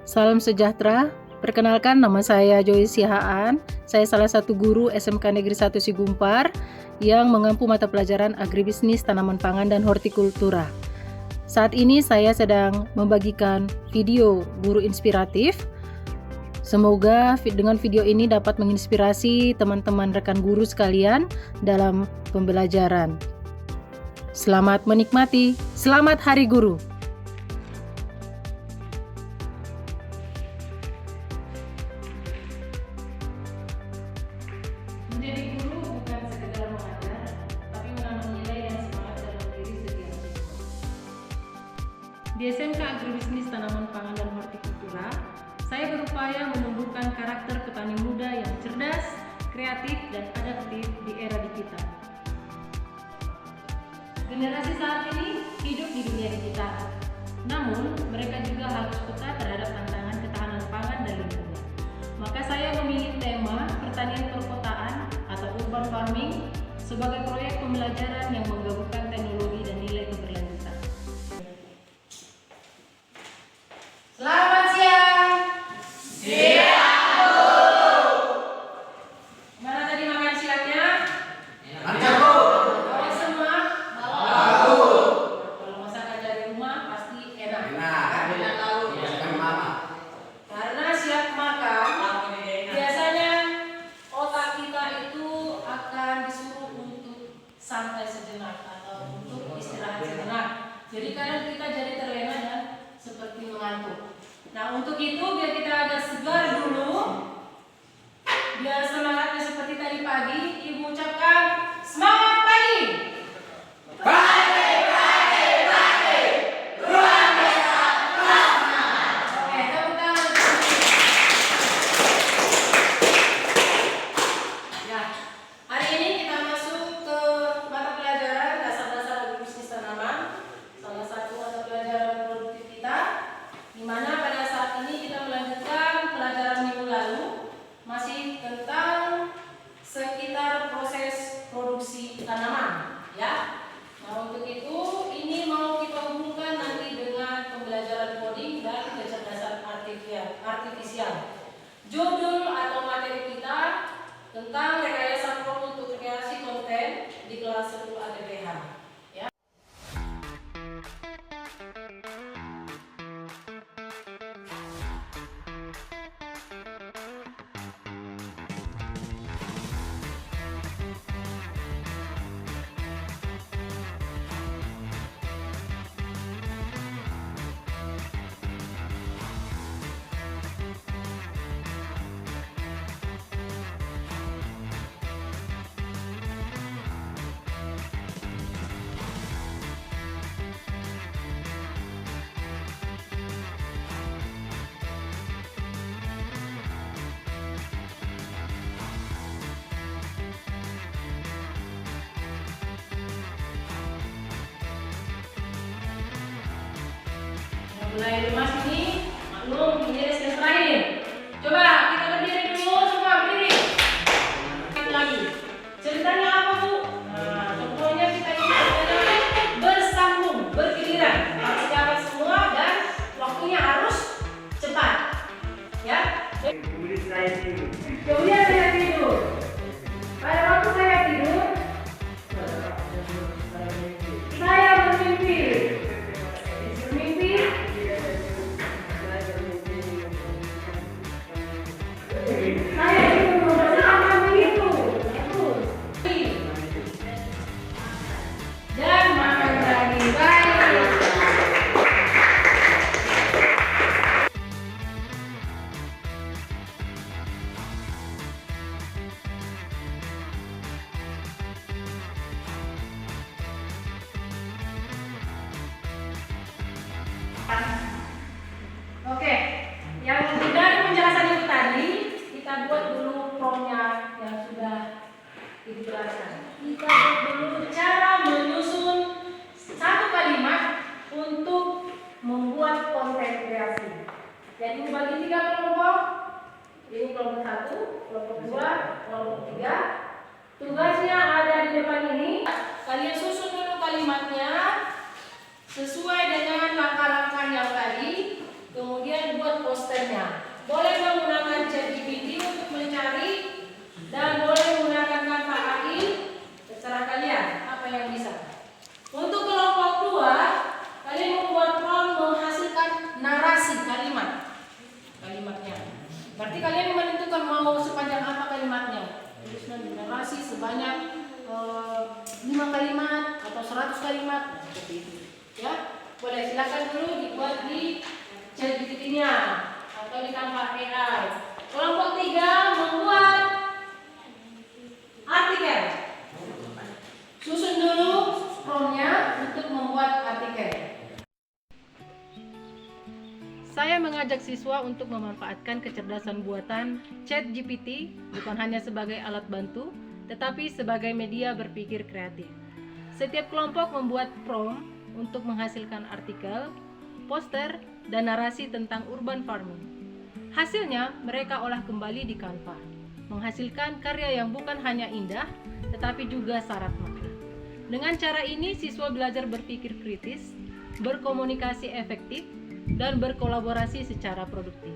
Salam sejahtera, perkenalkan nama saya Joy Sihaan. Saya salah satu guru SMK Negeri 1 Sigumpar yang mengampu mata pelajaran agribisnis, tanaman pangan, dan hortikultura. Saat ini saya sedang membagikan video guru inspiratif. Semoga dengan video ini dapat menginspirasi teman-teman rekan guru sekalian dalam pembelajaran. Selamat menikmati, selamat Hari Guru! Menjadi guru bukan sekedar mengajar, tapi menanam nilai dan semangat dalam diri setiap siswa. Di SMK Agribisnis Tanaman Pangan dan Hortikultura, saya berupaya menumbuhkan karakter petani muda yang cerdas, kreatif, dan adaptif di era digital. Generasi saat ini hidup di dunia digital, namun mereka juga harus peka terhadap tantangan ketahanan pangan dan lingkungan. Maka saya memilih tema pertanian perkotaan atau urban farming sebagai proyek pembelajaran yang menggabungkan teknologi dan nilai keberlanjutan. Selamat siang. Siang, Bu. Mana tadi makan siangnya? Lancar, Bu. Bawa semua? Bagus. Kalau masakan dari rumah pasti enak. Enak tahu. Masakan mama. Karena siap makan, biasanya otak kita itu akan disuruh untuk santai sejenak atau untuk istirahat sejenak. Jadi kadang kita jadi terlena dan seperti mengantuk. Nah, untuk itu biar kita agak segar dulu, biar semangatnya seperti tadi pagi, Ibu ucapkan semangat pagi. Oke, tepuk tangan. Ya, hari ini kita masuk ke mata pelajaran dasar-dasar agribisnis tanaman, salah satu mata pelajaran produktif kita, di mana pada saat ini kita melanjutkan pelajaran minggu lalu masih tentang sekitar proses produksi tanaman, ya. Nah, untuk itu ini mau kita hubungkan nanti dengan pembelajaran coding dan kecerdasan artifisial. Judul atau materi kita tentang rekayasa prompt untuk kreasi konten di kelas 10 ATPH. Ya. Mulai lemas ini, maklum ini semester terakhir. Coba kita berdiri dulu, semua berdiri. Lagi. Ceritanya apa, Bu? Nah, contohnya kita ini bersambung, bergiliran. Harus dapat semua dan waktunya harus cepat. Ya. Kemudian saya tidur. Pada waktu saya tidur, saya bermimpi. Bermimpi. Saya itu membersihkan begitu, dan makan lagi. Baik. Oke, yang dari penjelasan itu tadi kita buat dulu promnya yang sudah dijelaskan. Kita buat dulu cara menyusun satu kalimat untuk membuat konten kreasi. Jadi bagi 3 kelompok. Ini kelompok 1, kelompok 2, kelompok 3. Tugasnya ada di depan ini. Kalian susun dulu kalimatnya sesuai dengan langkah-langkah yang tadi. Kemudian buat posternya. Boleh menggunakan ChatGPT untuk mencari dan boleh menggunakan Canva AI. Terserah kalian apa yang bisa. Untuk kelompok 2, kalian membuat prompt menghasilkan narasi kalimatnya. Berarti kalian menentukan mau sepanjang apa kalimatnya. Tuliskan narasi sebanyak 5 kalimat atau 100 kalimat seperti itu. Ya, boleh silakan dulu dibuat di ChatGPT-nya atau di Canva AI. Kelompok 3 membuat artikel. Susun dulu prompt-nya untuk membuat artikel. Saya mengajak siswa untuk memanfaatkan kecerdasan buatan ChatGPT bukan hanya sebagai alat bantu, tetapi sebagai media berpikir kreatif. Setiap kelompok membuat prompt untuk menghasilkan artikel, poster, dan narasi tentang urban farming. Hasilnya mereka olah kembali di Canva, menghasilkan karya yang bukan hanya indah, tetapi juga syarat makna. Dengan cara ini, siswa belajar berpikir kritis, berkomunikasi efektif, dan berkolaborasi secara produktif.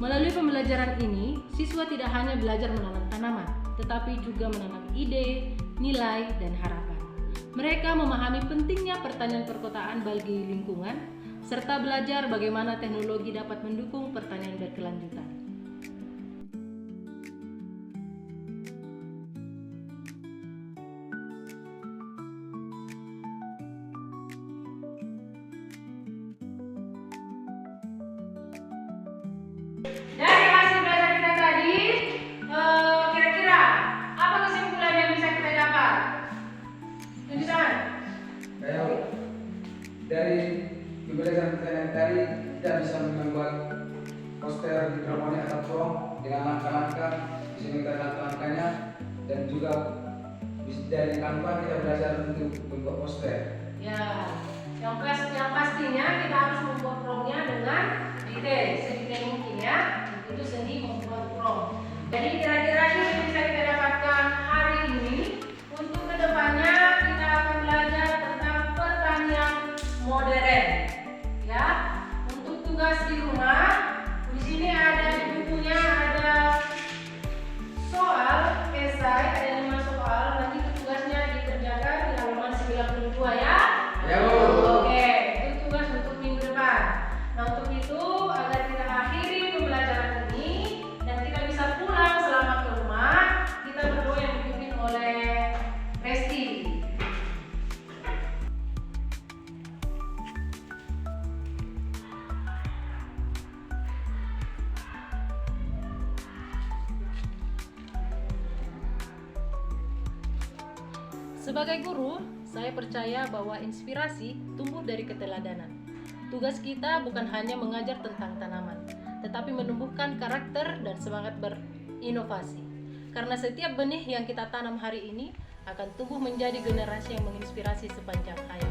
Melalui pembelajaran ini, siswa tidak hanya belajar menanam tanaman, tetapi juga menanam ide, nilai, dan harapan. Mereka memahami pentingnya pertanian perkotaan bagi lingkungan, serta belajar bagaimana teknologi dapat mendukung pertanian berkelanjutan. Dari hasil belajar kita tadi, kira-kira apa kesimpulan yang bisa kita dapat? Tunjukkan. Dari pembelajaran kita tadi, kita bisa membuat poster hidroponik atau prompt dengan langkah-langkah, bisa mengikuti langkah-langkahnya, dan juga dari Canva kita belajar untuk membuat poster. Ya, yang pastinya kita harus membuat prompt-nya dengan detail, sedetail mungkin ya. Itu seni membuat prompt. Jadi kira-kira ini yang bisa kita dapatkan hari ini. Untuk kedepannya kita akan belajar tentang pertanian modern. Ya, untuk tugas di rumah, di sini ada di bukunya ada soal esai, ada 5 soal. Nanti tugasnya dikerjakan di halaman 92 ya. Ya, Bu. Oke, itu tugas untuk minggu depan. Nah, untuk itu agar kita akhiri pembelajaran ini dan kita bisa pulang selamat ke rumah, kita berdoa yang dipimpin oleh Resti. Sebagai guru, saya percaya bahwa inspirasi tumbuh dari keteladanan. Tugas kita bukan hanya mengajar tentang tanaman, tetapi menumbuhkan karakter dan semangat berinovasi. Karena setiap benih yang kita tanam hari ini akan tumbuh menjadi generasi yang menginspirasi sepanjang hayat.